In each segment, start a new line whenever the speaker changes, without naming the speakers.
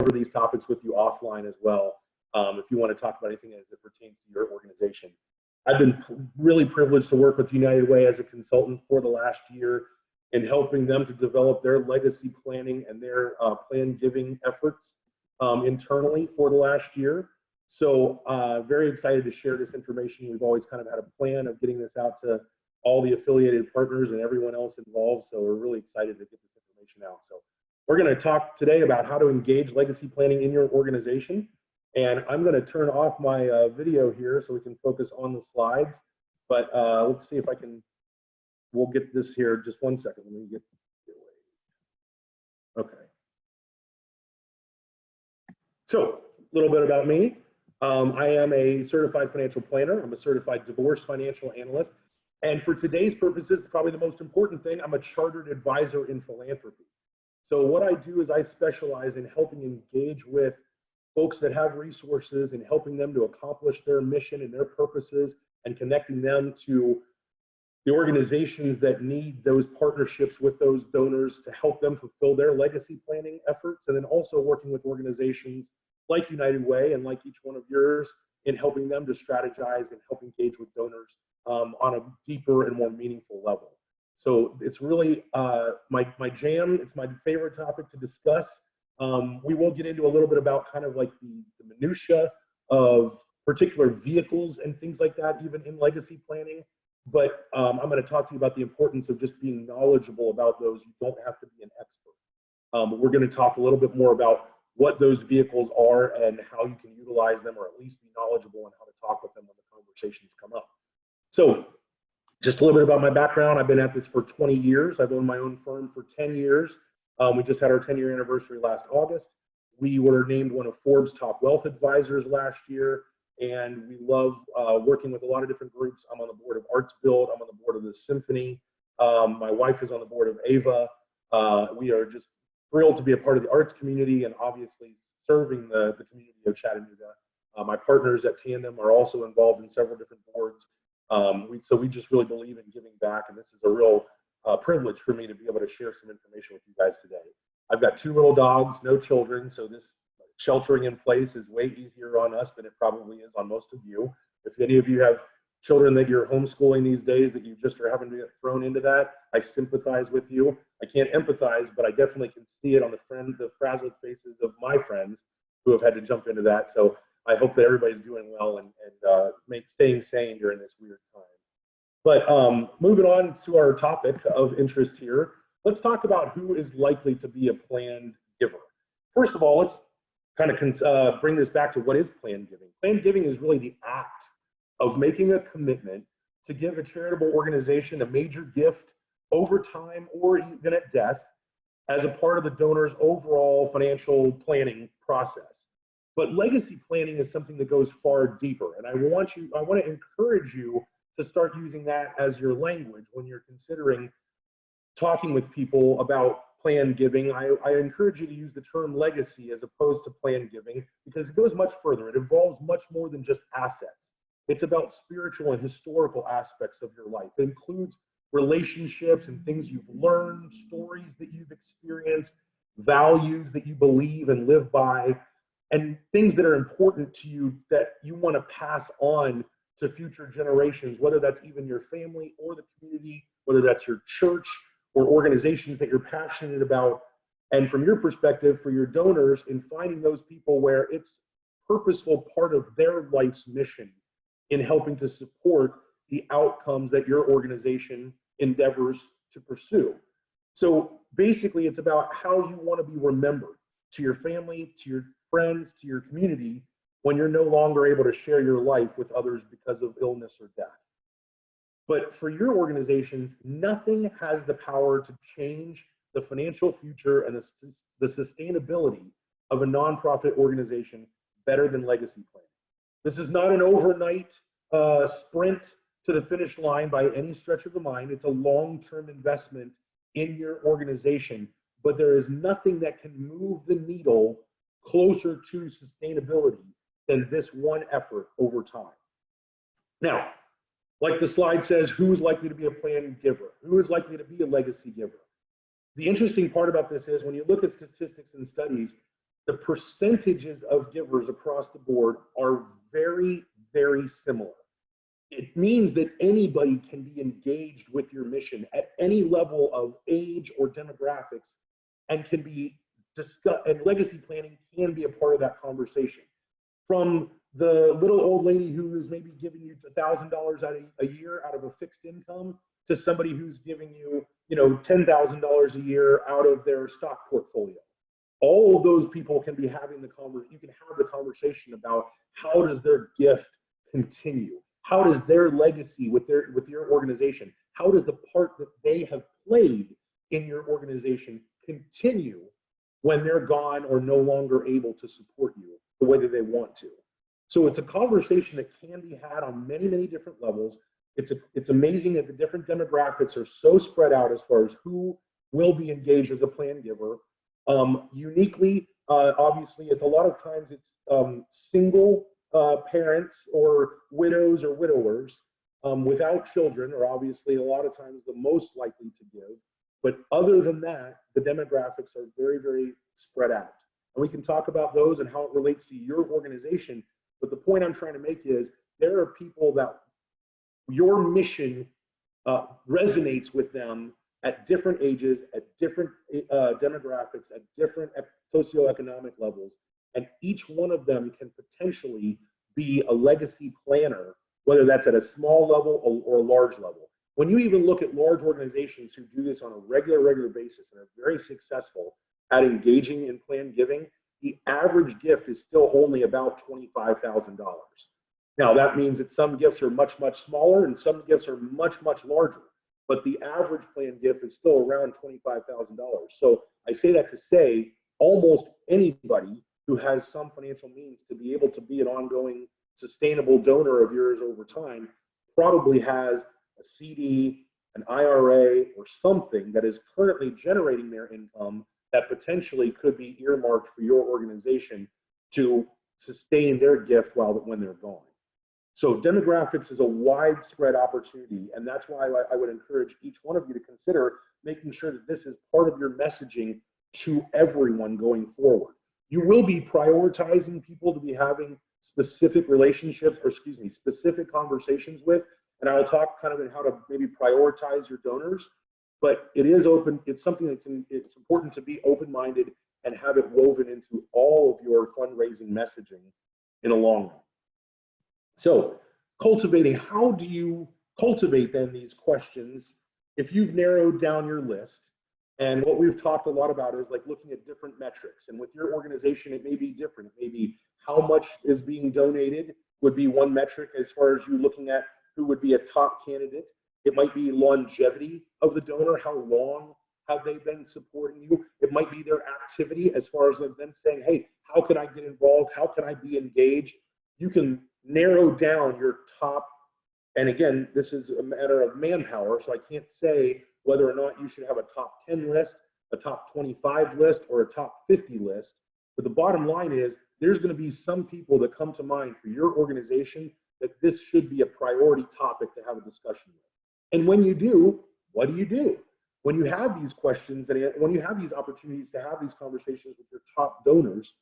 over these topics with you offline as well, if you want to talk about anything as it pertains to your organization. I've been really privileged to work with United Way as a consultant for the last year in helping them to develop their legacy planning and their plan giving efforts internally for the last year. So very excited to share this information. We've always kind of had a plan of getting this out to all the affiliated partners and everyone else involved. So we're really excited to get this information out. So we're going to talk today about how to engage legacy planning in your organization. And I'm going to turn off my video here so we can focus on the slides. But let's see if I can, we'll get this here. Just one second. Let me get away. Okay. So a little bit about me. I am a certified financial planner. I'm a certified divorce financial analyst. And for today's purposes, probably the most important thing, I'm a chartered advisor in philanthropy. So what I do is I specialize in helping engage with folks that have resources and helping them to accomplish their mission and their purposes and connecting them to the organizations that need those partnerships with those donors to help them fulfill their legacy planning efforts. And then also working with organizations like United Way and like each one of yours in helping them to strategize and help engage with donors on a deeper and more meaningful level. So it's really my jam. It's my favorite topic to discuss. We will get into a little bit about kind of like the minutia of particular vehicles and things like that, even in legacy planning. But I'm going to talk to you about the importance of just being knowledgeable about those. You don't have to be an expert. We're going to talk a little bit more about what those vehicles are and how you can utilize them, or at least be knowledgeable on how to talk with them when the conversations come up. So just a little bit about my background. I've been at this for 20 years. I've owned my own firm for 10 years. We just had our 10-year anniversary last August. We were named one of Forbes' top wealth advisors last year, and we love working with a lot of different groups. I'm on the board of Arts Build. I'm on the board of the Symphony. My wife is on the board of AVA. We are just thrilled to be a part of the arts community and obviously serving the community of Chattanooga. My partners at Tandem are also involved in several different boards. So we just really believe in giving back, and this is a real privilege for me to be able to share some information with you guys today. I've got 2 little dogs, no children, so this sheltering in place is way easier on us than it probably is on most of you. If any of you have children that you're homeschooling these days that you just are having to get thrown into that, I sympathize with you. I can't empathize, but I definitely can see it on the frazzled faces of my friends who have had to jump into that. So I hope that everybody's doing well and staying sane during this weird time. But moving on to our topic of interest here, let's talk about who is likely to be a planned giver. First of all, let's kind of bring this back to what is planned giving. Planned giving is really the act of making a commitment to give a charitable organization a major gift over time or even at death as a part of the donor's overall financial planning process. But legacy planning is something that goes far deeper, and I want to encourage you to start using that as your language when you're considering talking with people about planned giving. I encourage you to use the term legacy as opposed to planned giving, because it goes much further. It involves much more than just assets. It's about spiritual and historical aspects of your life. It includes relationships and things you've learned, stories that you've experienced, values that you believe and live by, and things that are important to you that you want to pass on to future generations, whether that's even your family or the community, whether that's your church or organizations that you're passionate about. And from your perspective, for your donors, in finding those people where it's purposeful part of their life's mission in helping to support the outcomes that your organization endeavors to pursue. So basically, it's about how you want to be remembered to your family, to your friends, to your community, when you're no longer able to share your life with others because of illness or death. But for your organizations, nothing has the power to change the financial future and the sustainability of a nonprofit organization better than legacy planning. This is not an overnight sprint to the finish line by any stretch of the mind. It's a long-term investment in your organization, but there is nothing that can move the needle closer to sustainability than this one effort over time. Now, like the slide says, who is likely to be a planned giver? Who is likely to be a legacy giver? The interesting part about this is when you look at statistics and studies, the percentages of givers across the board are very, very similar. It means that anybody can be engaged with your mission at any level of age or demographics and can be discussed, and legacy planning can be a part of that conversation. From the little old lady who is maybe giving you $1,000 a year out of a fixed income to somebody who's giving you, $10,000 a year out of their stock portfolio. All of those people can be having the conversation. You can have the conversation about how does their gift continue? How does their legacy with your organization, how does the part that they have played in your organization continue when they're gone or no longer able to support you the way that they want to? So it's a conversation that can be had on many, many different levels. It's amazing that the different demographics are so spread out as far as who will be engaged as a plan giver. Uniquely, obviously, it's a lot of times it's single parents or widows or widowers without children are obviously a lot of times the most likely to give. But other than that, the demographics are very, very spread out. And we can talk about those and how it relates to your organization. But the point I'm trying to make is there are people that your mission resonates with them at different ages, at different demographics, at different socioeconomic levels. And each one of them can potentially be a legacy planner, whether that's at a small level or a large level. When you even look at large organizations who do this on a regular basis and are very successful at engaging in plan giving, the average gift is still only about $25,000. Now, that means that some gifts are much, much smaller and some gifts are much, much larger. But the average plan gift is still around $25,000. So I say that to say almost anybody who has some financial means to be able to be an ongoing sustainable donor of yours over time probably has a CD, an IRA, or something that is currently generating their income that potentially could be earmarked for your organization to sustain their gift when they're gone. So demographics is a widespread opportunity, and that's why I would encourage each one of you to consider making sure that this is part of your messaging to everyone going forward. You will be prioritizing people to be having specific relationships, or excuse me, specific conversations with, and I'll talk kind of in how to maybe prioritize your donors, but it is open, it's something that's it's important to be open-minded and have it woven into all of your fundraising messaging in the long run. So cultivating, how do you cultivate then these questions if you've narrowed down your list? And what we've talked a lot about is like looking at different metrics. And with your organization, it may be different. It may be how much is being donated would be one metric as far as you looking at who would be a top candidate. It might be longevity of the donor. How long have they been supporting you? It might be their activity as far as them saying, hey, how can I get involved? How can I be engaged? You can narrow down your top, and again, this is a matter of manpower, so I can't say whether or not you should have a top 10 list, a top 25 list, or a top 50 list. But the bottom line is there's going to be some people that come to mind for your organization that this should be a priority topic to have a discussion with. And when you do, what do you do? When you have these questions and when you have these opportunities to have these conversations with your top donors,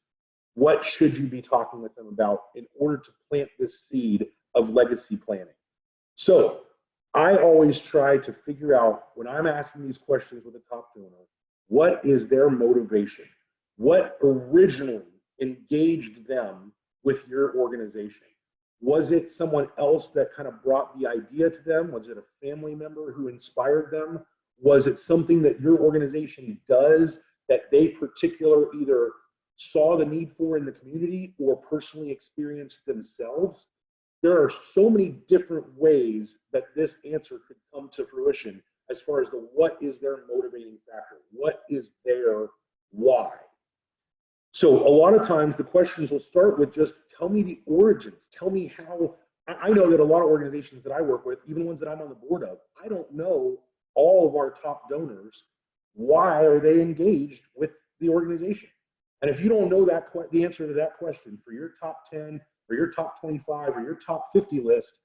what should you be talking with them about in order to plant this seed of legacy planning? So I always try to figure out, when I'm asking these questions with a top donor, what is their motivation? What originally engaged them with your organization? Was it someone else that kind of brought the idea to them? Was it a family member who inspired them? Was it something that your organization does that they particular either saw the need for in the community or personally experienced themselves? There are so many different ways that this answer could come to fruition as far as what is their motivating factor? What is their why? So a lot of times the questions will start with just tell me the origins. Tell me how. I know that a lot of organizations that I work with, even ones that I'm on the board of, I don't know all of our top donors. Why are they engaged with the organization? And if you don't know the answer to that question for your top 10 or your top 25 or your top 50 list,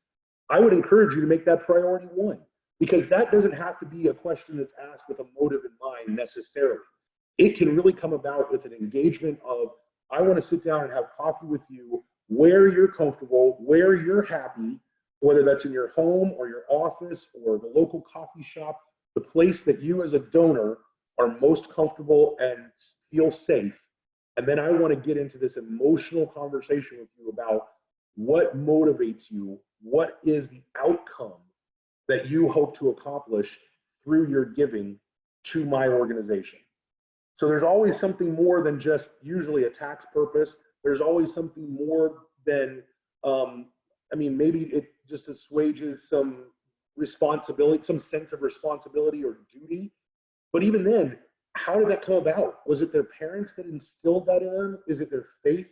I would encourage you to make that priority one, because that doesn't have to be a question that's asked with a motive in mind necessarily. It can really come about with an engagement of I want to sit down and have coffee with you where you're comfortable, where you're happy, whether that's in your home or your office or the local coffee shop, the place that you as a donor are most comfortable and feel safe. And then I want to get into this emotional conversation with you about what motivates you, what is the outcome that you hope to accomplish through your giving to my organization. So there's always something more than just usually a tax purpose. There's always something more than, maybe it just assuages some responsibility, some sense of responsibility or duty. But even then, how did that come about? Was it their parents that instilled that in them? Is it their faith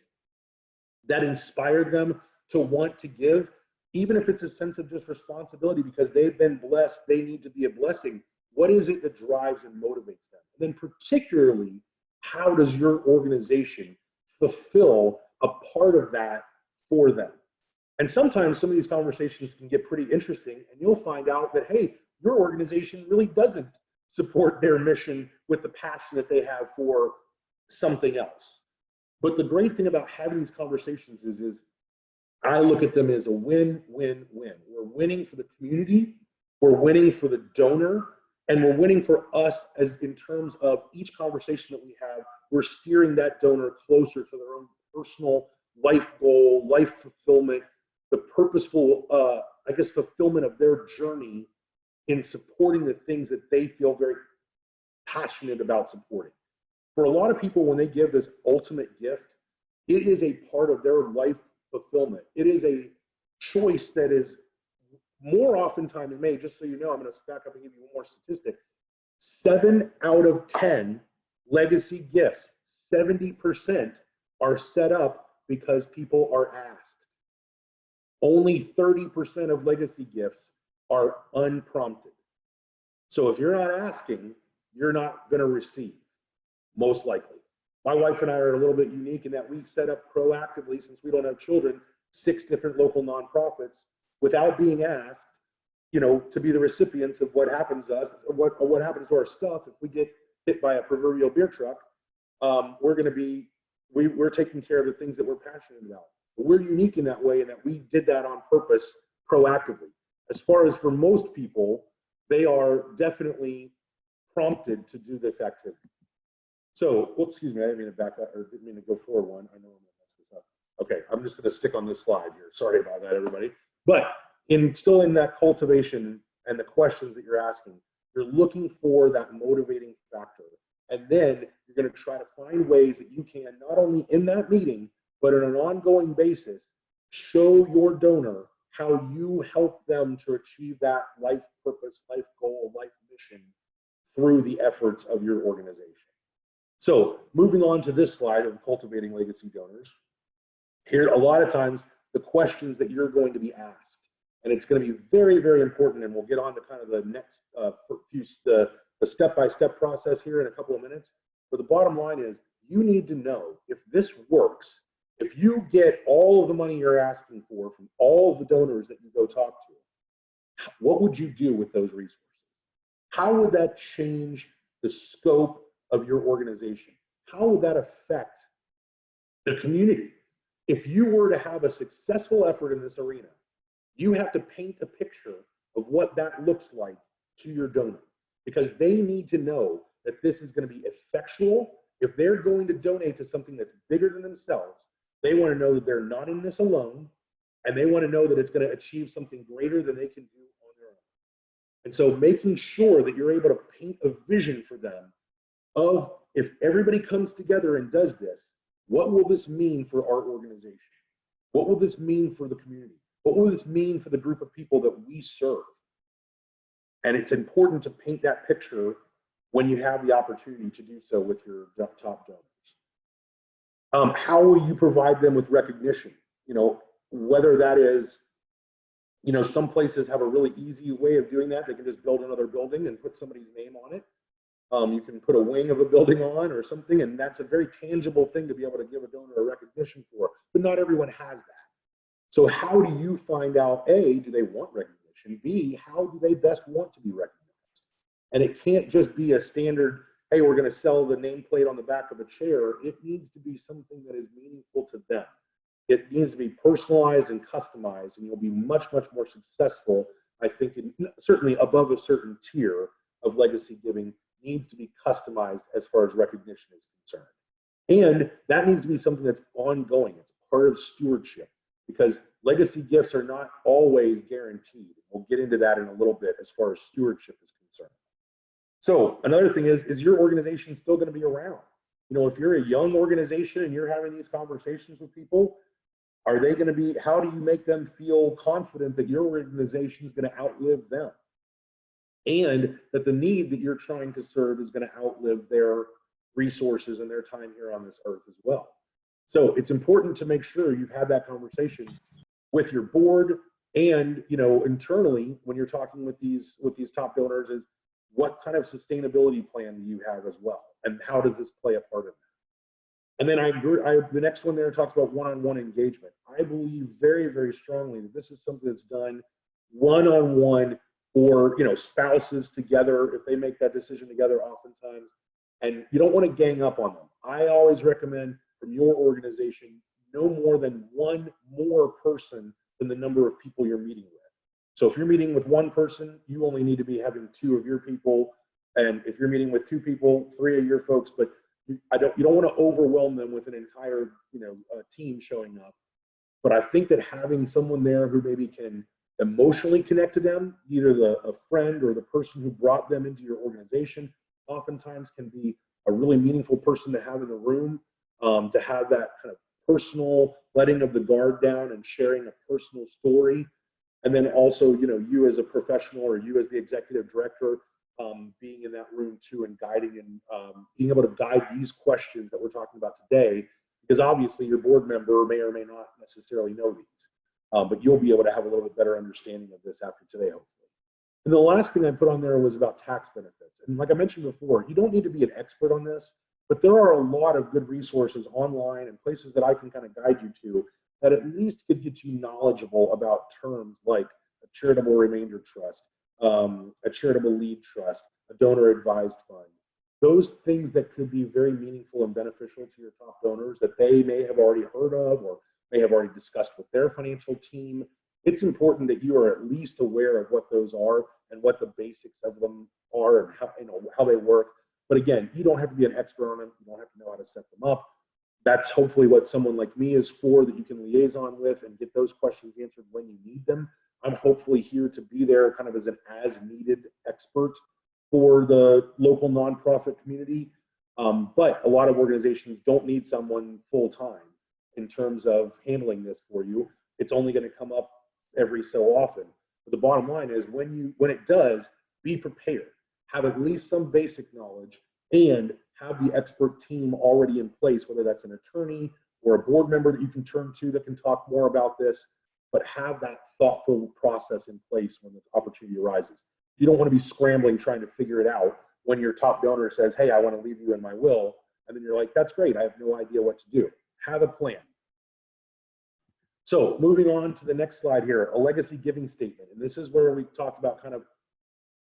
that inspired them to want to give? Even if it's a sense of just responsibility because they've been blessed, they need to be a blessing. What is it that drives and motivates them? And then particularly, how does your organization fulfill a part of that for them? And sometimes some of these conversations can get pretty interesting, and you'll find out that, hey, your organization really doesn't support their mission with the passion that they have for something else. But the great thing about having these conversations is I look at them as a win-win-win. We're winning for the community, we're winning for the donor, and we're winning for us as in terms of each conversation that we have, we're steering that donor closer to their own personal life goal, life fulfillment, the purposeful, fulfillment of their journey in supporting the things that they feel very passionate about supporting. For a lot of people, when they give this ultimate gift, it is a part of their life fulfillment. It is a choice that is more oftentimes than may, just so you know, I'm going to back up and give you one more statistic. 7 out of 10 legacy gifts, 70% are set up because people are asked. Only 30% of legacy gifts are unprompted. So if you're not asking, you're not going to receive, most likely. My wife and I are a little bit unique in that we set up proactively, since we don't have children, 6 different local nonprofits without being asked, to be the recipients of what happens to us, or what happens to our stuff if we get hit by a proverbial beer truck. We're taking care of the things that we're passionate about. But we're unique in that way, in that we did that on purpose proactively. As far as for most people, they are definitely prompted to do this activity. So, excuse me, I didn't mean to back up, or didn't mean to go forward one. I know I'm gonna mess this up. Okay, I'm just gonna stick on this slide here. Sorry about that, everybody. But still in that cultivation and the questions that you're asking, you're looking for that motivating factor. And then you're gonna try to find ways that you can, not only in that meeting, but on an ongoing basis, show your donor how you help them to achieve that life purpose, life goal, life mission through the efforts of your organization. So moving on to this slide of cultivating legacy donors, here a lot of times the questions that you're going to be asked, and it's going to be very, very important, and we'll get on to kind of the next the step-by-step process here in a couple of minutes. But the bottom line is, you need to know if this works. If you get all of the money you're asking for from all of the donors that you go talk to, what would you do with those resources? How would that change the scope of your organization? How would that affect the community? If you were to have a successful effort in this arena, you have to paint a picture of what that looks like to your donor, because they need to know that this is going to be effectual. If they're going to donate to something that's bigger than themselves, they want to know that they're not in this alone, and they want to know that it's going to achieve something greater than they can do on their own. And so making sure that you're able to paint a vision for them of, if everybody comes together and does this, what will this mean for our organization? What will this mean for the community? What will this mean for the group of people that we serve? And it's important to paint that picture when you have the opportunity to do so with your top donors. How will you provide them with recognition? Whether that is, some places have a really easy way of doing that. They can just build another building and put somebody's name on it. You can put a wing of a building on or something, and that's a very tangible thing to be able to give a donor a recognition for, but not everyone has that. So how do you find out, A, do they want recognition? B, how do they best want to be recognized? And it can't just be a standard, hey, we're going to sell the nameplate on the back of a chair. It needs to be something that is meaningful to them. It needs to be personalized and customized, and you'll be much, much more successful, I think, certainly above a certain tier of legacy giving needs to be customized as far as recognition is concerned. And that needs to be something that's ongoing. It's part of stewardship, because legacy gifts are not always guaranteed. We'll get into that in a little bit as far as stewardship is concerned. So another thing is your organization still going to be around? You know, if you're a young organization and you're having these conversations with people, are they going to be, how do you make them feel confident that your organization is going to outlive them? And that the need that you're trying to serve is going to outlive their resources and their time here on this earth as well. So it's important to make sure you've had that conversation with your board and, you know, internally when you're talking with these top donors, is what kind of sustainability plan do you have as well, and how does this play a part in that? And then the next one there talks about one-on-one engagement. I believe very, very strongly that this is something that's done one-on-one, or, you know, spouses together, if they make that decision together oftentimes, and you don't want to gang up on them. I always recommend from your organization, no more than one more person than the number of people you're meeting with. So if you're meeting with one person, you only need to be having 2 of your people. And if you're meeting with 2 people, 3 of your folks, but you don't want to overwhelm them with an entire, you know, team showing up. But I think that having someone there who maybe can emotionally connect to them, either a friend or the person who brought them into your organization, oftentimes can be a really meaningful person to have in the room, to have that kind of personal letting of the guard down and sharing a personal story. And then also, you know, you as a professional or you as the executive director, being in that room too and guiding and being able to guide these questions that we're talking about today, because obviously your board member may or may not necessarily know these, but you'll be able to have a little bit better understanding of this after today, hopefully. And the last thing I put on there was about tax benefits. And like I mentioned before, you don't need to be an expert on this, but there are a lot of good resources online and places that I can kind of guide you to that at least could get you knowledgeable about terms like a charitable remainder trust, a charitable lead trust, a donor advised fund. Those things that could be very meaningful and beneficial to your top donors that they may have already heard of or may have already discussed with their financial team. It's important that you are at least aware of what those are and what the basics of them are and how, you know, how they work. But again, you don't have to be an expert on them. You don't have to know how to set them up. That's hopefully what someone like me is for, that you can liaison with and get those questions answered when you need them. I'm hopefully here to be there kind of as an as-needed expert for the local nonprofit community. But a lot of organizations don't need someone full-time in terms of handling this for you. It's only going to come up every so often. But the bottom line is when it does, be prepared. Have at least some basic knowledge and have the expert team already in place, whether that's an attorney or a board member that you can turn to that can talk more about this, but have that thoughtful process in place when the opportunity arises. You don't want to be scrambling trying to figure it out when your top donor says, hey, I want to leave you in my will. And then you're like, that's great. I have no idea what to do. Have a plan. So moving on to the next slide here, a legacy giving statement. And this is where we talk about kind of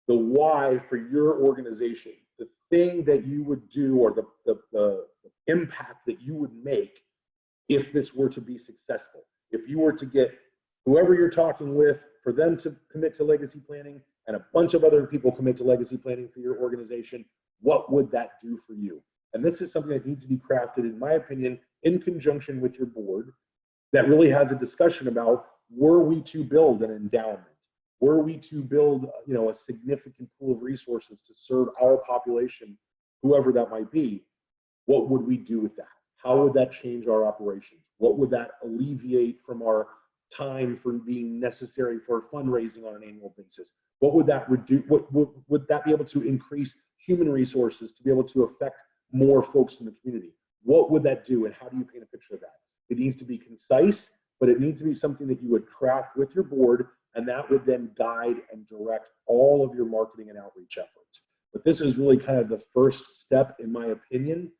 the why for your organization, the thing that you would do or the impact that you would make if this were to be successful. If you were to get whoever you're talking with, for them to commit to legacy planning and a bunch of other people commit to legacy planning for your organization, what would that do for you? And this is something that needs to be crafted, in my opinion, in conjunction with your board, that really has a discussion about, were we to build an endowment? Were we to build, you know, a significant pool of resources to serve our population, whoever that might be, what would we do with that? How would that change our operations? What would that alleviate from our time for being necessary for fundraising on an annual basis? What would that reduce? Would that be able to increase human resources to be able to affect more folks in the community? What would that do, and how do you paint a picture of that? It needs to be concise, but it needs to be something that you would craft with your board, and that would then guide and direct all of your marketing and outreach efforts. But this is really kind of the first step, in my opinion,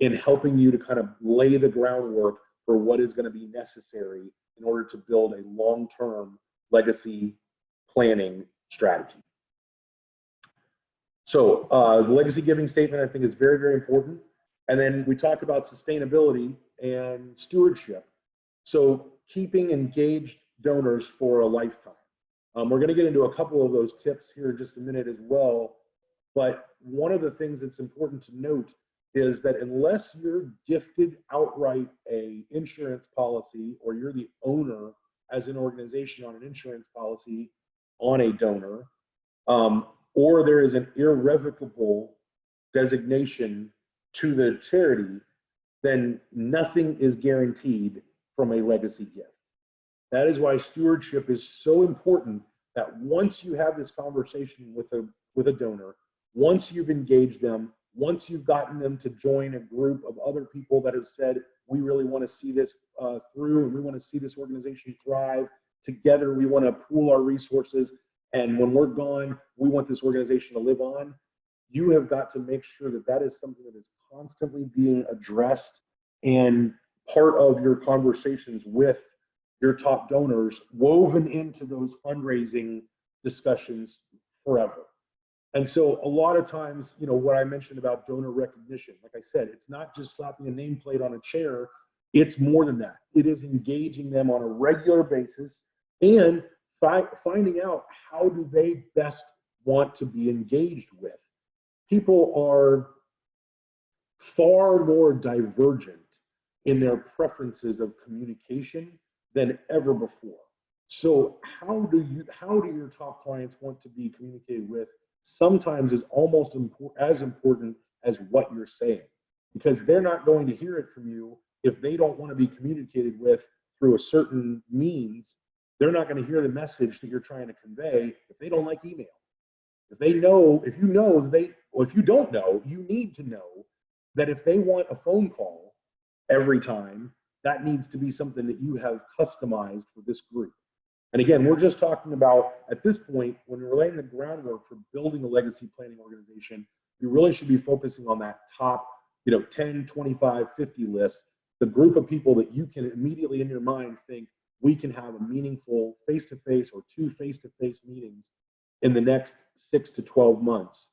in helping you to kind of lay the groundwork for what is going to be necessary in order to build a long-term legacy planning strategy. So the legacy giving statement, I think, is very, very important. And then we talk about sustainability and stewardship. So keeping engaged donors for a lifetime. We're going to get into a couple of those tips here in just a minute as well. But one of the things that's important to note is that unless you're gifted outright a insurance policy, or you're the owner as an organization on an insurance policy on a donor, or there is an irrevocable designation to the charity, then nothing is guaranteed from a legacy gift. That is why stewardship is so important, that once you have this conversation with a donor, once you've engaged them, once you've gotten them to join a group of other people that have said, we really want to see this through, and we want to see this organization thrive together, we want to pool our resources, and when we're gone, we want this organization to live on, you have got to make sure that that is something that is constantly being addressed and part of your conversations with your top donors, woven into those fundraising discussions forever. And so a lot of times, you know, what I mentioned about donor recognition, like I said, it's not just slapping a nameplate on a chair, it's more than that. It is engaging them on a regular basis and finding out how do they best want to be engaged with. People are far more divergent in their preferences of communication than ever before. So how do your top clients want to be communicated with? Sometimes is almost as important as what you're saying, because they're not going to hear it from you if they don't want to be communicated with through a certain means. They're not going to hear the message that you're trying to convey if they don't like email. If you don't know, you need to know that if they want a phone call every time, that needs to be something that you have customized for this group. And again, we're just talking about, at this point, when we're laying the groundwork for building a legacy planning organization, you really should be focusing on that top, 10, 25, 50 list, the group of people that you can immediately in your mind think we can have a meaningful face-to-face or 2 face-to-face meetings in the next 6 to 12 months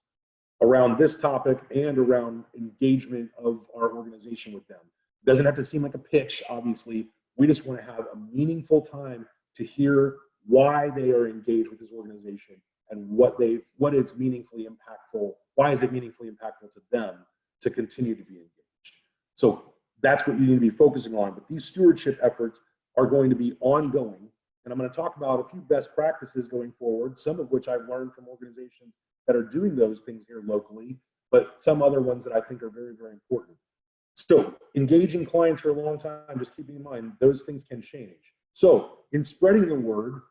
around this topic and around engagement of our organization with them. It doesn't have to seem like a pitch, obviously. We just want to have a meaningful time to hear why they are engaged with this organization and what is meaningfully impactful, why is it meaningfully impactful to them to continue to be engaged. So that's what you need to be focusing on. But these stewardship efforts are going to be ongoing. And I'm going to talk about a few best practices going forward, some of which I've learned from organizations that are doing those things here locally, but some other ones that I think are very, very important. So engaging clients for a long time, just keeping in mind, those things can change. So in spreading the word,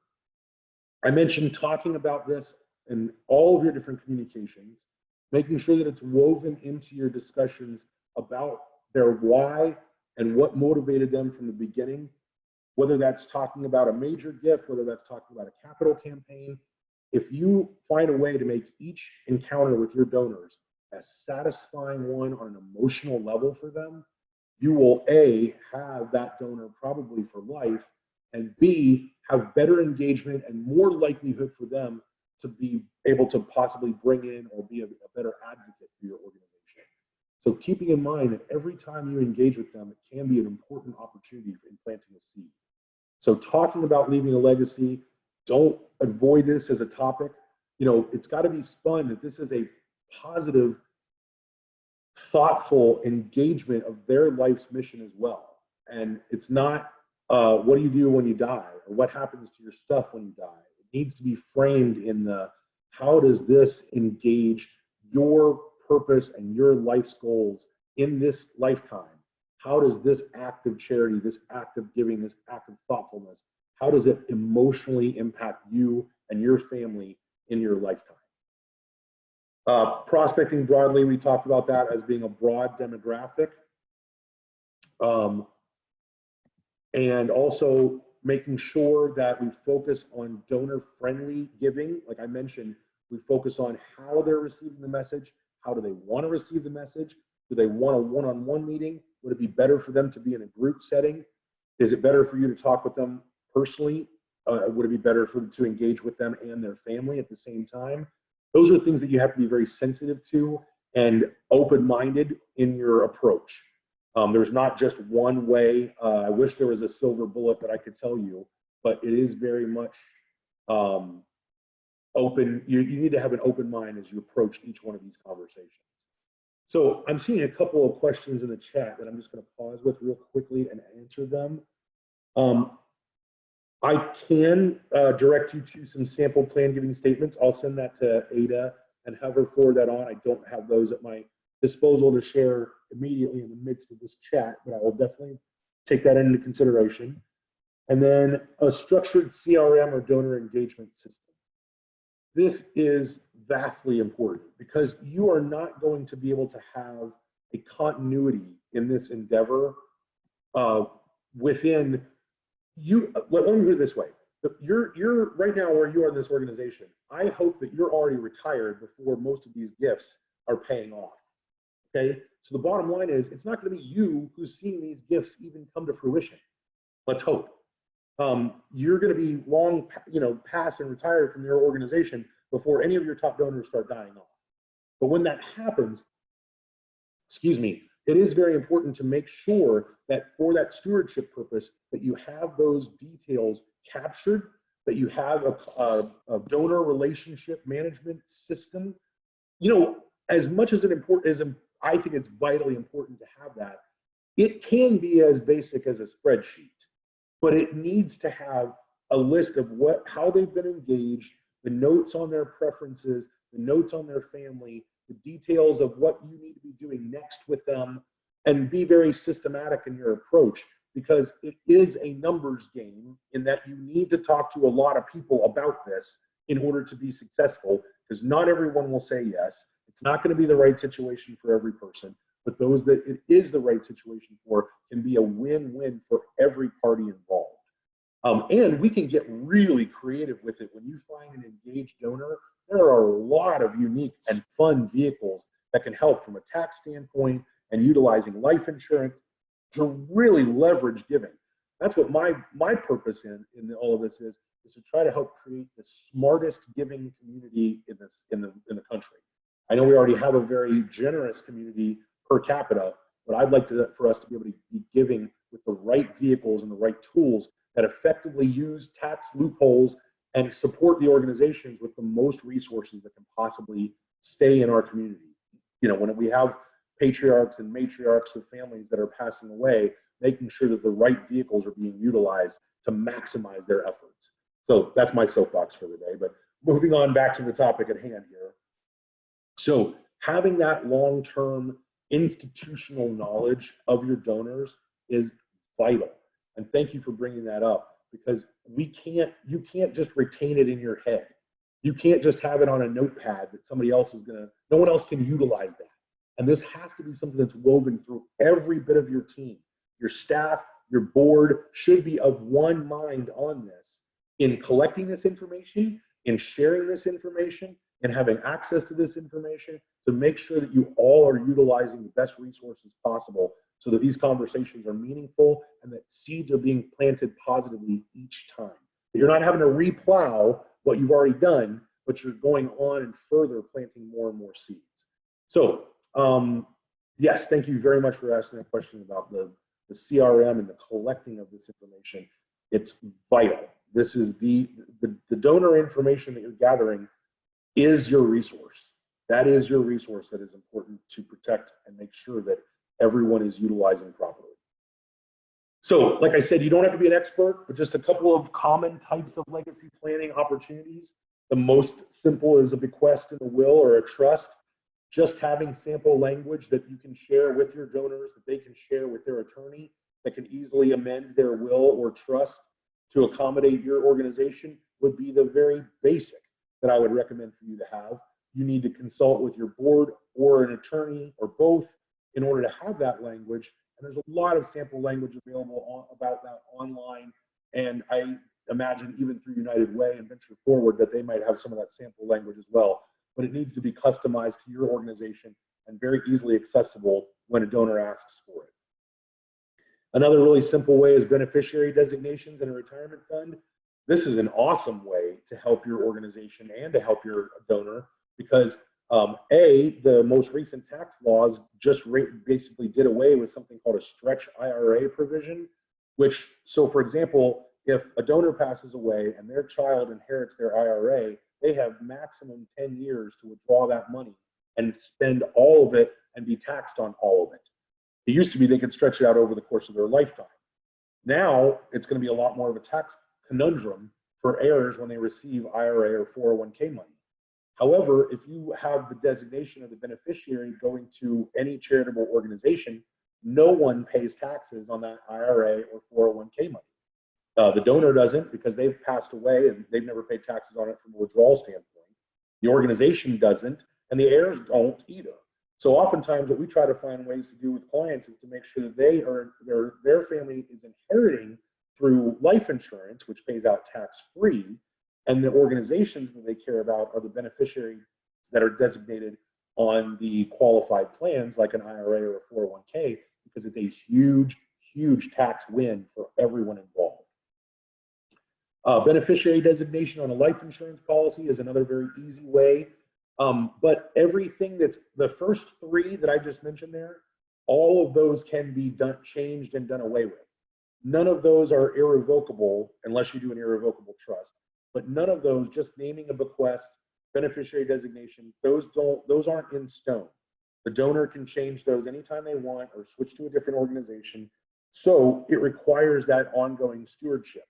I mentioned talking about this in all of your different communications, making sure that it's woven into your discussions about their why and what motivated them from the beginning, whether that's talking about a major gift, whether that's talking about a capital campaign. If you find a way to make each encounter with your donors a satisfying one on an emotional level for them, you will A, have that donor probably for life, and B, have better engagement and more likelihood for them to be able to possibly bring in or be a better advocate for your organization. So keeping in mind that every time you engage with them, it can be an important opportunity in planting a seed. So talking about leaving a legacy, don't avoid this as a topic. It's got to be spun that this is a positive, thoughtful engagement of their life's mission as well. And it's not what do you do when you die, or what happens to your stuff when you die. It needs to be framed in the how does this engage your purpose and your life's goals in this lifetime? How does this act of charity, this act of giving, this act of thoughtfulness, how does it emotionally impact you and your family in your lifetime? Prospecting broadly, we talked about that as being a broad demographic. And also making sure that we focus on donor-friendly giving. Like I mentioned, we focus on how they're receiving the message. How do they want to receive the message? Do they want a one-on-one meeting? Would it be better for them to be in a group setting? Is it better for you to talk with them personally? Would it be better for them to engage with them and their family at the same time? Those are things that you have to be very sensitive to and open-minded in your approach. There's not just one way. I wish there was a silver bullet that I could tell you, but it is very much open. You need to have an open mind as you approach each one of these conversations. So I'm seeing a couple of questions in the chat that I'm just going to pause with real quickly and answer them. I can direct you to some sample plan giving statements. I'll send that to Ada and have her forward that on. I don't have those at my disposal to share immediately in the midst of this chat, but I will definitely take that into consideration. And then a structured CRM or donor engagement system. This is vastly important because you are not going to be able to have a continuity in this endeavor within you. Let me put it this way. You're right now where you are in this organization. I hope that you're already retired before most of these gifts are paying off. Okay, so the bottom line is it's not going to be you who's seeing these gifts even come to fruition. Let's hope. You're going to be long, past and retired from your organization before any of your top donors start dying off. But when that happens, excuse me, it is very important to make sure that for that stewardship purpose, that you have those details captured, that you have a donor relationship management system. As much as I think it's vitally important to have that. It can be as basic as a spreadsheet, but it needs to have a list of how they've been engaged, the notes on their preferences, the notes on their family, the details of what you need to be doing next with them, and be very systematic in your approach, because it is a numbers game in that you need to talk to a lot of people about this in order to be successful, because not everyone will say yes. It's not going to be the right situation for every person, but those that it is the right situation for can be a win-win for every party involved. And we can get really creative with it. When you find an engaged donor, there are a lot of unique and fun vehicles that can help from a tax standpoint and utilizing life insurance to really leverage giving. That's what my purpose in all of this is to try to help create the smartest giving community in the country. I know we already have a very generous community per capita, but I'd like for us to be able to be giving with the right vehicles and the right tools that effectively use tax loopholes and support the organizations with the most resources that can possibly stay in our community. When we have patriarchs and matriarchs of families that are passing away, making sure that the right vehicles are being utilized to maximize their efforts. So that's my soapbox for the day, but moving on back to the topic at hand here. So having that long-term institutional knowledge of your donors is vital. And thank you for bringing that up, because you can't just retain it in your head. You can't just have it on a notepad that no one else can utilize that. And this has to be something that's woven through every bit of your team. Your staff, your board should be of one mind on this, in collecting this information, in sharing this information, and having access to this information to make sure that you all are utilizing the best resources possible so that these conversations are meaningful and that seeds are being planted positively each time. That you're not having to replow what you've already done, but you're going on and further planting more and more seeds. So yes, thank you very much for asking that question about the CRM and the collecting of this information. It's vital. This is the donor information that you're gathering is your resource. That is your resource that is important to protect and make sure that everyone is utilizing properly. So, like I said, you don't have to be an expert, but just a couple of common types of legacy planning opportunities. The most simple is a bequest in a will or a trust. Just having sample language that you can share with your donors, that they can share with their attorney, that can easily amend their will or trust to accommodate your organization would be the very basic that I would recommend for you to have. You need to consult with your board or an attorney or both in order to have that language. And there's a lot of sample language available about that online. And I imagine even through United Way and Venture Forward that they might have some of that sample language as well. But it needs to be customized to your organization and very easily accessible when a donor asks for it. Another really simple way is beneficiary designations in a retirement fund. This is an awesome way to help your organization and to help your donor because the most recent tax laws just basically did away with something called a stretch IRA provision, which, so for example, if a donor passes away and their child inherits their IRA, they have maximum 10 years to withdraw that money and spend all of it and be taxed on all of it. It used to be they could stretch it out over the course of their lifetime. Now it's going to be a lot more of a tax conundrum for heirs when they receive IRA or 401k money. However, if you have the designation of the beneficiary going to any charitable organization, no one pays taxes on that IRA or 401k money. The donor doesn't because they've passed away and they've never paid taxes on it from a withdrawal standpoint. The organization doesn't, and the heirs don't either. So oftentimes what we try to find ways to do with clients is to make sure that their family is inheriting through life insurance, which pays out tax-free, and the organizations that they care about are the beneficiaries that are designated on the qualified plans like an IRA or a 401k, because it's a huge, huge tax win for everyone involved. Beneficiary designation on a life insurance policy is another very easy way. But everything that's the first three that I just mentioned there, all of those can be changed and done away with. None of those are irrevocable unless you do an irrevocable trust. But none of those, just naming a bequest, beneficiary designation, those aren't in stone. The donor can change those anytime they want or switch to a different organization. So it requires that ongoing stewardship.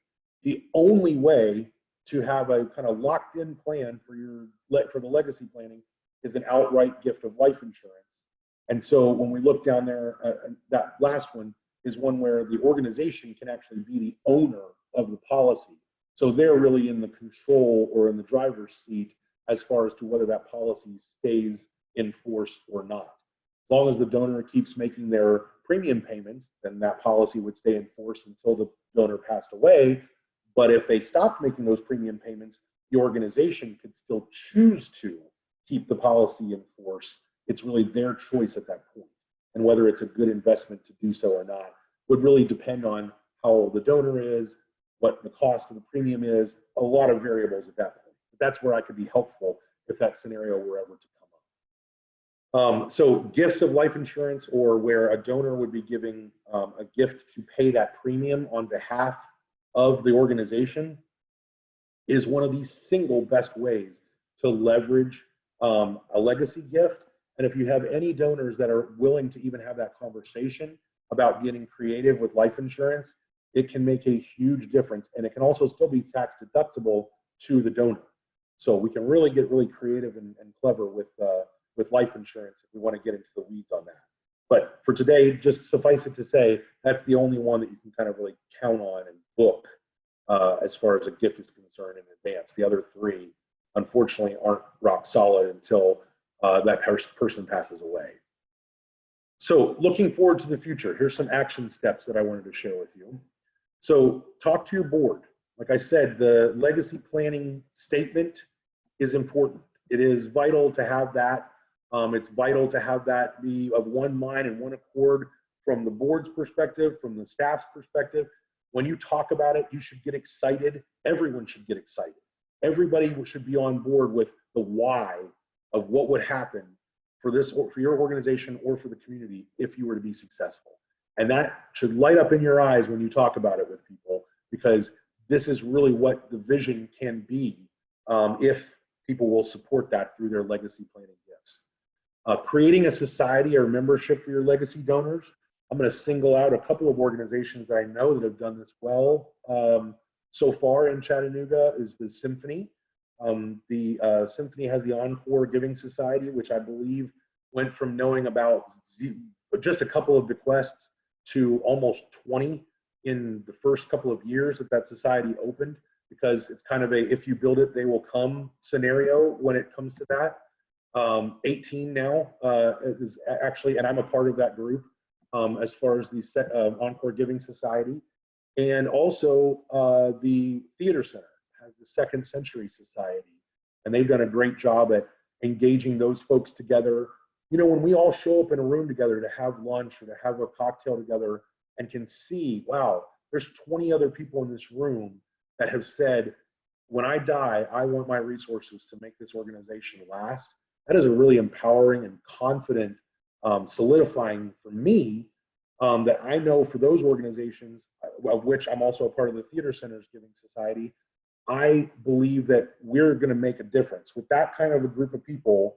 The only way to have a kind of locked in plan for the legacy planning is an outright gift of life insurance. And so when we look down there, that last one is one where the organization can actually be the owner of the policy. So they're really in the control or in the driver's seat as far as to whether that policy stays in force or not. As long as the donor keeps making their premium payments, then that policy would stay in force until the donor passed away. But if they stopped making those premium payments, the organization could still choose to keep the policy in force. It's really their choice at that point. And whether it's a good investment to do so or not would really depend on how old the donor is, what the cost of the premium is, a lot of variables at that point. But that's where I could be helpful if that scenario were ever to come up. So gifts of life insurance, or where a donor would be giving a gift to pay that premium on behalf of the organization, is one of the single best ways to leverage a legacy gift. And if you have any donors that are willing to even have that conversation about getting creative with life insurance, it can make a huge difference. And it can also still be tax deductible to the donor. So we can really get really creative and clever with life insurance if we want to get into the weeds on that. But for today, just suffice it to say, that's the only one that you can kind of really count on and book as far as a gift is concerned in advance. The other three, unfortunately, aren't rock solid until that person passes away. So looking forward to the future, here's some action steps that I wanted to share with you. So talk to your board. Like I said, the legacy planning statement is important. It is vital to have that. It's vital to have that be of one mind and one accord from the board's perspective, from the staff's perspective. When you talk about it, you should get excited. Everyone should get excited. Everybody should be on board with the why of what would happen for this, or for your organization or for the community if you were to be successful. And that should light up in your eyes when you talk about it with people, because this is really what the vision can be if people will support that through their legacy planning gifts. Creating a society or membership for your legacy donors. I'm going to single out a couple of organizations that I know that have done this well so far in Chattanooga is the Symphony. The Symphony has the Encore Giving Society, which I believe went from knowing about just a couple of bequests to almost 20 in the first couple of years that society opened, because it's kind of a if you build it, they will come scenario when it comes to that. 18 now is actually, and I'm a part of that group as far as the Encore Giving Society. And also the Theater Center has the Second Century Society, and they've done a great job at engaging those folks together. You know, when we all show up in a room together to have lunch or to have a cocktail together and can see, wow, there's 20 other people in this room that have said, when I die, I want my resources to make this organization last. that is a really empowering and confident, solidifying for me, that I know for those organizations, of which I'm also a part of the Theater Centers Giving Society, I believe that we're going to make a difference. With that kind of a group of people,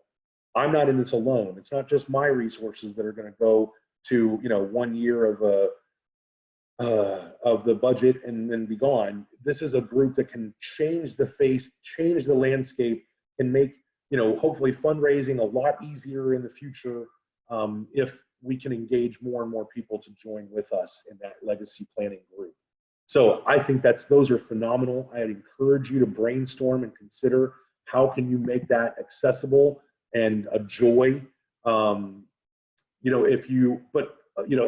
I'm not in this alone. It's not just my resources that are going to go to, 1 year of the budget and then be gone. This is a group that can change the face, change the landscape, and make, hopefully fundraising a lot easier in the future, if we can engage more and more people to join with us in that legacy planning group. So I think those are phenomenal. I'd encourage you to brainstorm and consider how can you make that accessible and a joy.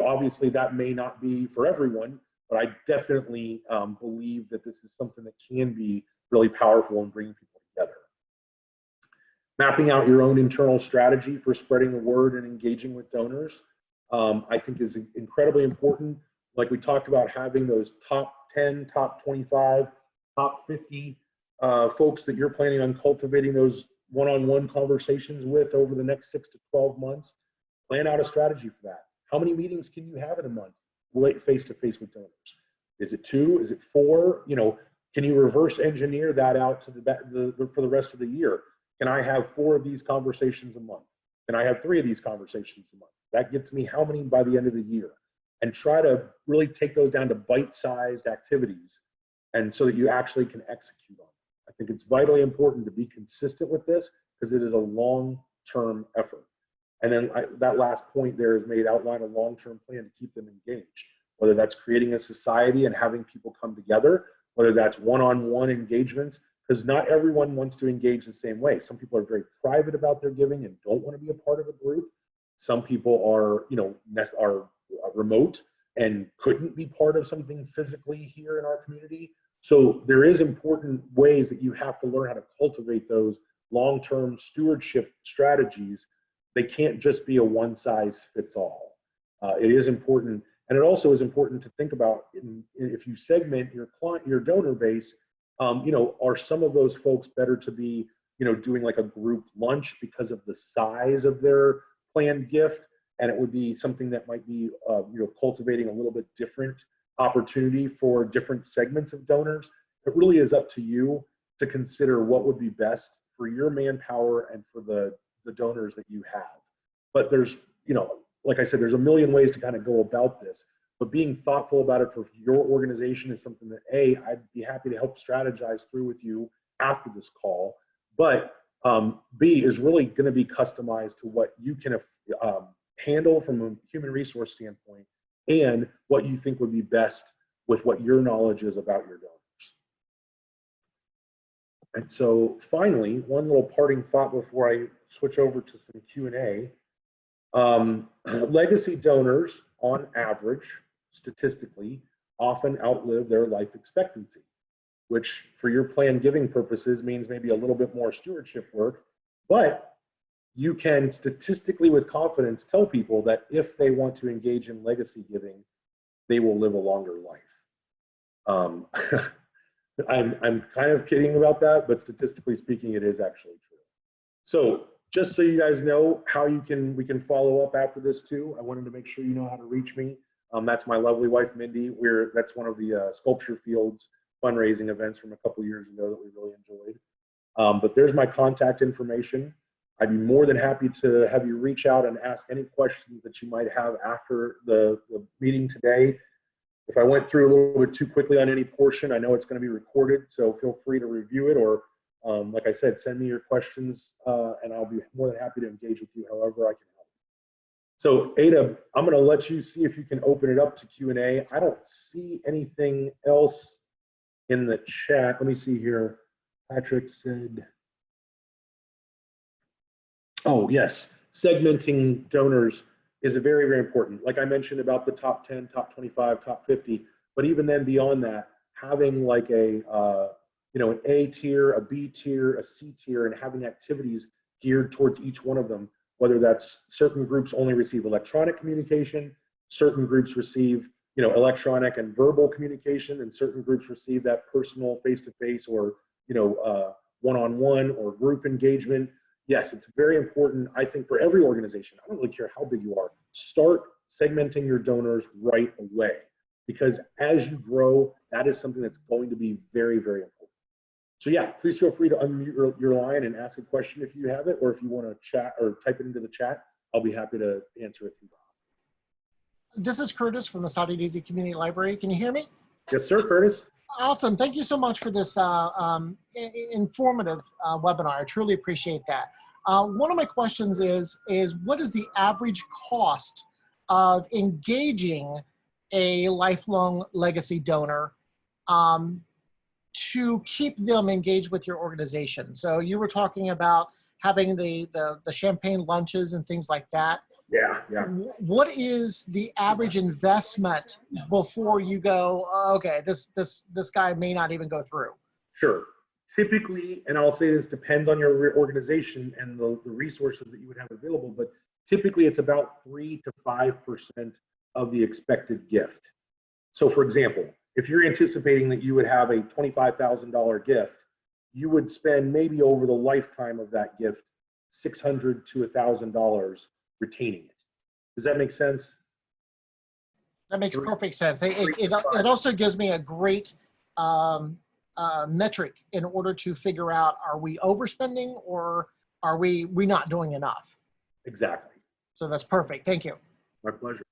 Obviously that may not be for everyone, but I definitely believe that this is something that can be really powerful in bringing people together. Mapping out your own internal strategy for spreading the word and engaging with donors, I think is incredibly important. Like we talked about, having those top 10, top 25, top 50 folks that you're planning on cultivating those one-on-one conversations with over the next 6 to 12 months. Plan out a strategy for that. How many meetings can you have in a month face-to-face with donors? Is it 2? Is it 4? Can you reverse engineer that out to for the rest of the year? Can I have 4 of these conversations a month? Can I have 3 of these conversations a month? That gets me how many by the end of the year? And try to really take those down to bite-sized activities, and so that you actually can execute on it. I think it's vitally important to be consistent with this, because it is a long-term effort. And then that last point there is outline a long-term plan to keep them engaged, whether that's creating a society and having people come together, whether that's one-on-one engagements, because not everyone wants to engage the same way. Some people are very private about their giving and don't want to be a part of a group. Some people are, are remote and couldn't be part of something physically here in our community. So there is important ways that you have to learn how to cultivate those long-term stewardship strategies. They can't just be a one-size-fits-all. It is important, and it also is important to think about if you segment your donor base. Are some of those folks better to be, doing like a group lunch because of the size of their planned gift, and it would be something that might be, cultivating a little bit different opportunity for different segments of donors. It really is up to you to consider what would be best for your manpower and for the donors that you have. But there's, like I said, there's a million ways to kind of go about this, but being thoughtful about it for your organization is something that I'd be happy to help strategize through with you after this call. But B is really going to be customized to what you can handle from a human resource standpoint, and what you think would be best with what your knowledge is about your donors. And so finally, one little parting thought before I switch over to some Q&A. Legacy donors, on average, statistically, often outlive their life expectancy, which for your planned giving purposes means maybe a little bit more stewardship work, but you can statistically with confidence tell people that if they want to engage in legacy giving, they will live a longer life. I'm kind of kidding about that, but statistically speaking, it is actually true. So just so you guys know how we can follow up after this too, I wanted to make sure you know how to reach me. That's my lovely wife, Mindy. That's one of the Sculpture Fields fundraising events from a couple years ago that we really enjoyed. But there's my contact information. I'd be more than happy to have you reach out and ask any questions that you might have after the meeting today. If I went through a little bit too quickly on any portion, I know it's going to be recorded, so feel free to review it, or like I said, send me your questions, and I'll be more than happy to engage with you however I can help. So Ada, I'm going to let you see if you can open it up to Q&A. I don't see anything else in the chat. Let me see here. Patrick said, oh yes, segmenting donors is very, very important. Like I mentioned about the top 10, top 25, top 50, but even then beyond that, having like an A tier, a B tier, a C tier, and having activities geared towards each one of them, whether that's certain groups only receive electronic communication, certain groups receive, electronic and verbal communication, and certain groups receive that personal face-to-face or, one-on-one or group engagement. yes, it's very important, I think, for every organization. I don't really care how big you are. Start segmenting your donors right away, because as you grow, that is something that's going to be very, very important. So yeah, please feel free to unmute your line and ask a question if you have it, or if you want to chat or type it into the chat, I'll be happy to answer it through Bob.
This is Curtis from the Saudi Daisy Community Library. Can you hear me?
Yes, sir, Curtis.
Awesome. Thank you so much for this informative webinar. I truly appreciate that. One of my questions is what is the average cost of engaging a lifelong legacy donor to keep them engaged with your organization? So you were talking about having the champagne lunches and things like that.
Yeah, yeah.
What is the average investment before you go, okay, this guy may not even go through?
Sure. Typically, and I'll say this depends on your organization and the resources that you would have available, but typically it's about 3 to 5% of the expected gift. So for example, if you're anticipating that you would have a $25,000 gift, you would spend maybe over the lifetime of that gift, $600 to $1,000 retaining it. Does that make sense?
That makes perfect sense. It also gives me a great metric in order to figure out, are we overspending or are we not doing enough?
Exactly.
So that's perfect. Thank you.
My pleasure.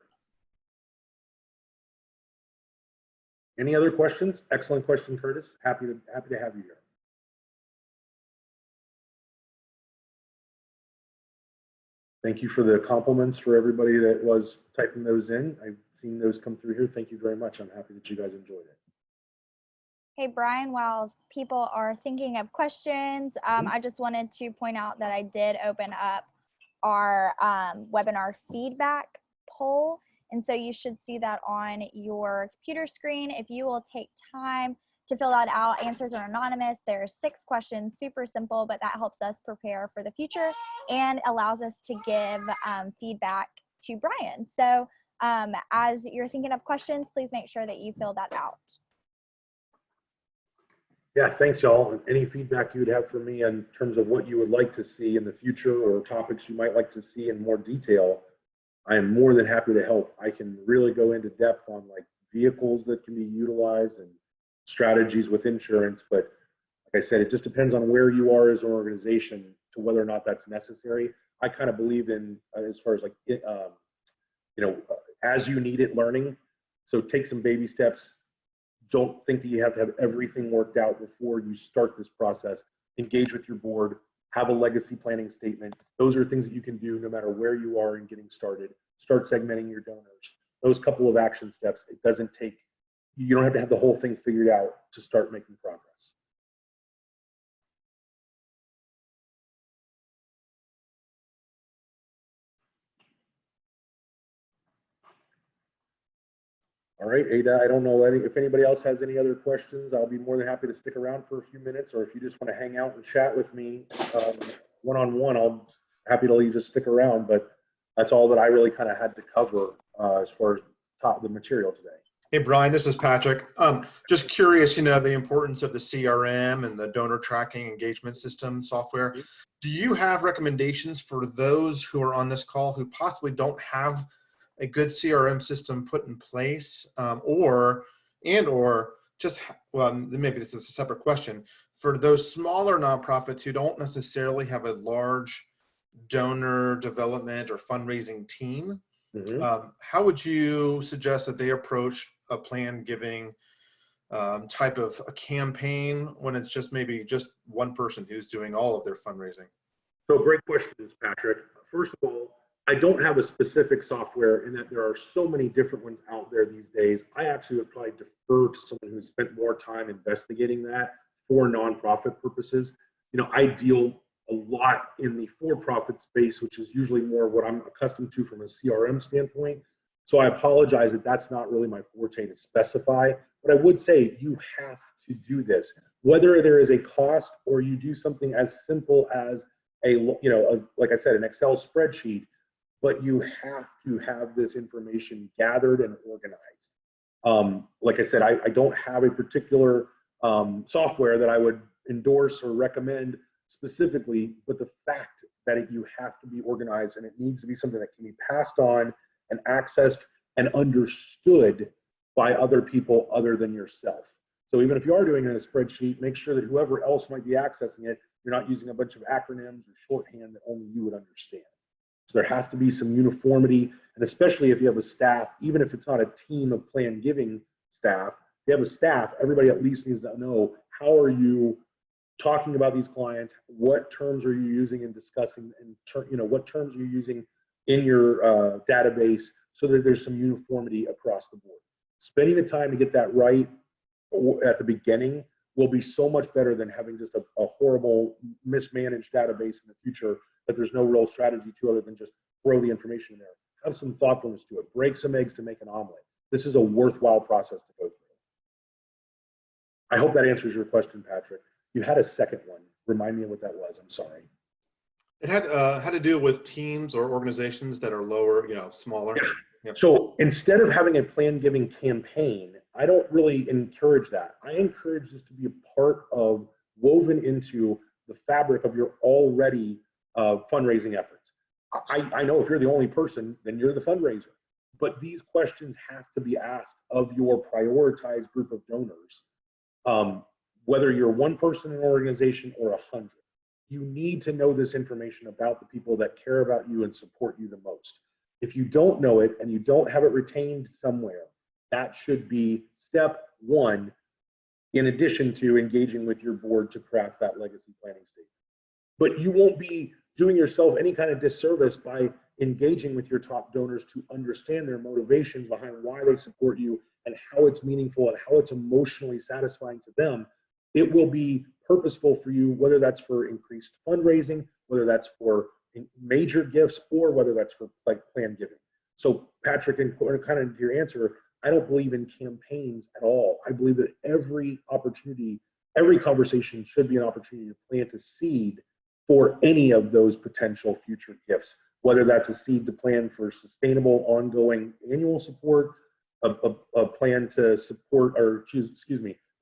Any other questions? Excellent question, Curtis. Happy to have you here. Thank you for the compliments for everybody that was typing those in. I've seen those come through here. Thank you very much. I'm happy that you guys enjoyed it.
Hey, Brian, while people are thinking of questions, I just wanted to point out that I did open up our webinar feedback poll. And so you should see that on your computer screen. If you will take time to fill that out, answers are anonymous. There are 6 questions, super simple, but that helps us prepare for the future and allows us to give feedback to Brian. So as you're thinking of questions, please make sure that you fill that out.
Yeah, thanks, y'all. Any feedback you would have for me in terms of what you would like to see in the future or topics you might like to see in more detail, I am more than happy to help. I can really go into depth on like vehicles that can be utilized and strategies with insurance, but like I said, it just depends on where you are as an organization to whether or not that's necessary. I kind of believe in as far as like as you need it learning. So take some baby steps. Don't think that you have to have everything worked out before you start this process. Engage with your board, have a legacy planning statement. Those are things that you can do no matter where you are in getting started. Start segmenting your donors. Those couple of action steps, it doesn't take, you don't have to have the whole thing figured out to start making progress. All right, Ada, I don't know if anybody else has any other questions. I'll be more than happy to stick around for a few minutes, or if you just want to hang out and chat with me one-on-one, I'll happy to let you just stick around, but that's all that I really kind of had to cover as far as the material today.
Hey, Brian, this is Patrick. Just curious, the importance of the CRM and the donor tracking engagement system software. Do you have recommendations for those who are on this call who possibly don't have a good CRM system put in place, or just, well, maybe this is a separate question, for those smaller nonprofits who don't necessarily have a large donor development or fundraising team? How would you suggest that they approach a plan giving type of a campaign when it's just maybe just one person who's doing all of their fundraising?
So great questions, Patrick. First of all, I don't have a specific software in that there are so many different ones out there these days. I actually would probably defer to someone who's spent more time investigating that for nonprofit purposes. I deal a lot in the for-profit space, which is usually more what I'm accustomed to from a CRM standpoint. So I apologize that that's not really my forte to specify, but I would say you have to do this, whether there is a cost or you do something as simple as like I said, an Excel spreadsheet, but you have to have this information gathered and organized. Like I said, I don't have a particular software that I would endorse or recommend specifically, but the fact that you have to be organized, and it needs to be something that can be passed on and accessed and understood by other people other than yourself. So even if you are doing it in a spreadsheet, make sure that whoever else might be accessing it, you're not using a bunch of acronyms or shorthand that only you would understand. So there has to be some uniformity, and especially if you have a staff, even if it's not a team of plan giving staff, if you have a staff, everybody at least needs to know, how are you talking about these clients? What terms are you using in discussing, and what terms are you using in your database, so that there's some uniformity across the board. Spending the time to get that right at the beginning will be so much better than having just a horrible mismanaged database in the future that there's no real strategy to, other than just throw the information in there. Have some thoughtfulness to it. Break some eggs to make an omelet. This is a worthwhile process to go through. I hope that answers your question, Patrick. You had a second one. Remind me of what that was. I'm sorry.
It had to do with teams or organizations that are lower, smaller.
Yeah.
Yep.
So instead of having a plan giving campaign, I don't really encourage that. I encourage this to be a part of, woven into the fabric of your already fundraising efforts. I know if you're the only person, then you're the fundraiser. But these questions have to be asked of your prioritized group of donors. Whether you're one person in an organization or 100, you need to know this information about the people that care about you and support you the most. If you don't know it and you don't have it retained somewhere, that should be step one, in addition to engaging with your board to craft that legacy planning statement. But you won't be doing yourself any kind of disservice by engaging with your top donors to understand their motivations behind why they support you and how it's meaningful and how it's emotionally satisfying to them. It will be purposeful for you, whether that's for increased fundraising, whether that's for major gifts, or whether that's for like plan giving. So Patrick, and kind of your answer, I don't believe in campaigns at all. I believe that every opportunity, every conversation should be an opportunity to plant a seed for any of those potential future gifts, whether that's a seed to plan for sustainable, ongoing annual support, a plan to support, or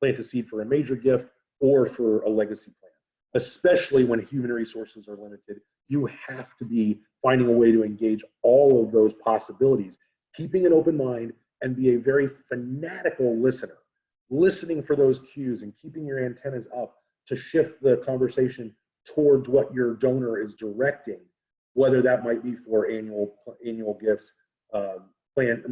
plant a seed for a major gift, or for a legacy plan. Especially when human resources are limited, you have to be finding a way to engage all of those possibilities, keeping an open mind, and be a very fanatical listener, listening for those cues and keeping your antennas up to shift the conversation towards what your donor is directing, whether that might be for annual gifts,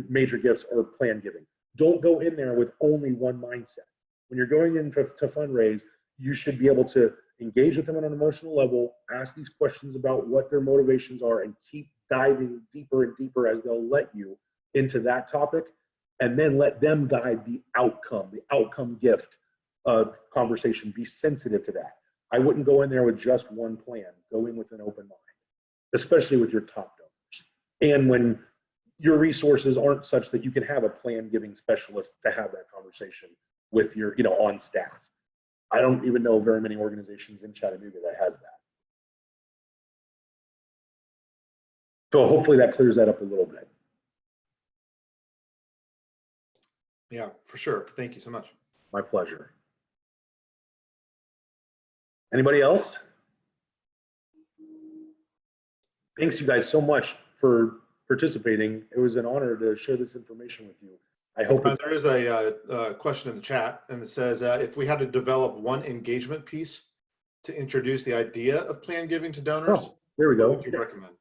major gifts, or plan giving. Don't go in there with only one mindset. When you're going in to fundraise, you should be able to engage with them on an emotional level, ask these questions about what their motivations are, and keep diving deeper and deeper as they'll let you into that topic, and then let them guide the outcome gift conversation. Be sensitive to that. I wouldn't go in there with just one plan. Go in with an open mind, especially with your top donors. And when your resources aren't such that you can have a plan giving specialist to have that conversation with your, on staff. I don't even know very many organizations in Chattanooga that has that. So hopefully that clears that up a little bit.
Yeah, for sure. Thank you so much.
My pleasure. Anybody else? Thanks you guys so much for participating. It was an honor to share this information with you. I hope
there is a question in the chat, and it says, if we had to develop one engagement piece to introduce the idea of plan giving to donors,
there we go.
What would you recommend?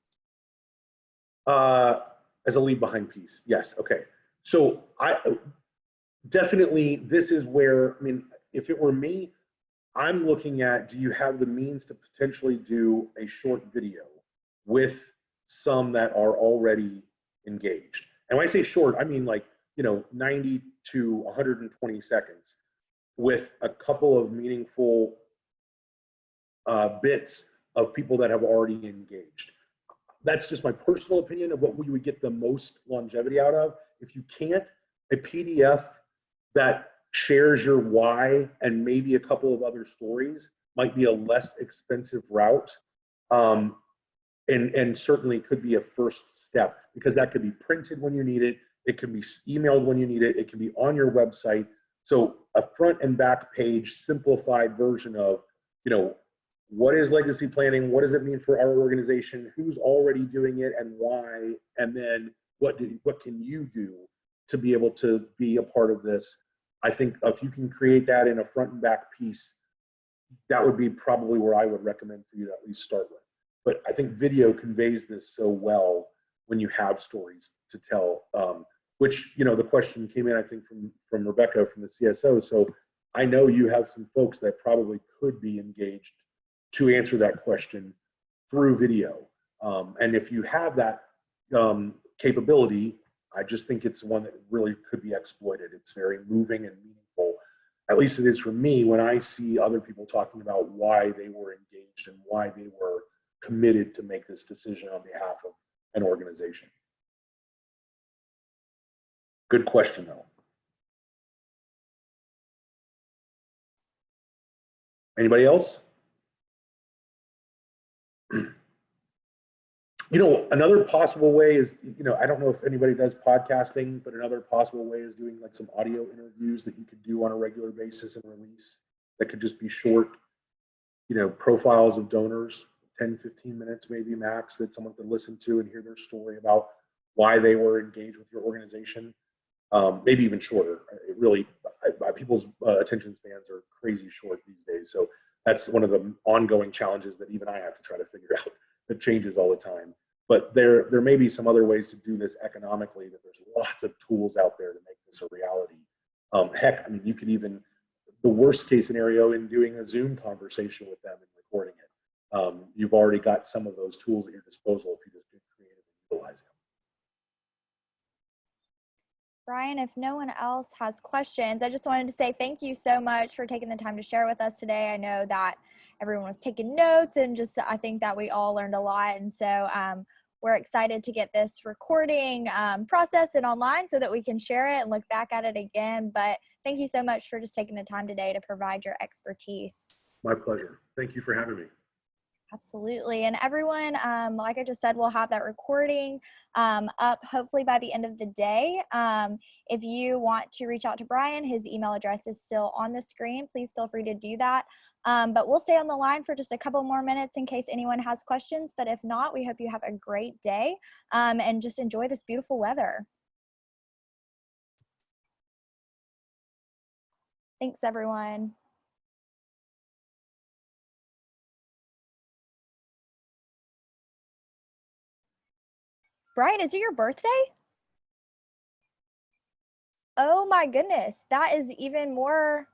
As a leave behind piece, yes. Okay. So I definitely, this is where, if it were me, I'm looking at, do you have the means to potentially do a short video with some that are already engaged? And when I say short, I mean like, 90 to 120 seconds with a couple of meaningful bits of people that have already engaged. That's just my personal opinion of what we would get the most longevity out of. If you can't, a PDF that shares your why and maybe a couple of other stories might be a less expensive route, and certainly could be a first step, because that could be printed when you need it. It can be emailed when you need it. It can be on your website. So a front and back page simplified version of, what is legacy planning? What does it mean for our organization? Who's already doing it and why? And then what can you do to be able to be a part of this? I think if you can create that in a front and back piece, that would be probably where I would recommend for you to at least start with. But I think video conveys this so well when you have stories to tell, which, you know, the question came in, I think, from Rebecca from the CSO. So I know you have some folks that probably could be engaged to answer that question through video. And if you have that capability, I just think it's one that really could be exploited. It's very moving and meaningful. At least it is for me when I see other people talking about why they were engaged and why they were committed to make this decision on behalf of an organization. Good question, though. Anybody else? You know, another possible way is, you know, I don't know if anybody does podcasting, but another possible way is doing like some audio interviews that you could do on a regular basis and release that could just be short, you know, profiles of donors, 10, 15 minutes maybe max, that someone could listen to and hear their story about why they were engaged with your organization. Maybe even shorter. It really, people's attention spans are crazy short these days. So that's one of the ongoing challenges that even I have to try to figure out. It changes all the time. But there may be some other ways to do this economically, that there's lots of tools out there to make this a reality. Heck, I mean, you could even, the worst case scenario in doing a Zoom conversation with them and recording it. You've already got some of those tools at your disposal if you just get creative and utilize them.
Bryan, if no one else has questions, I just wanted to say thank you so much for taking the time to share with us today. I know that everyone was taking notes, and just I think that we all learned a lot. And so we're excited to get this recording processed and online so that we can share it and look back at it again. But thank you so much for just taking the time today to provide your expertise.
My pleasure. Thank you for having me.
Absolutely. And everyone, like I just said, we'll have that recording up hopefully by the end of the day. If you want to reach out to Bryan, his email address is still on the screen. Please feel free to do that. But we'll stay on the line for just a couple more minutes in case anyone has questions. But if not, we hope you have a great day and just enjoy this beautiful weather. Thanks, everyone. Bryan, is it your birthday? Oh my goodness, that is even more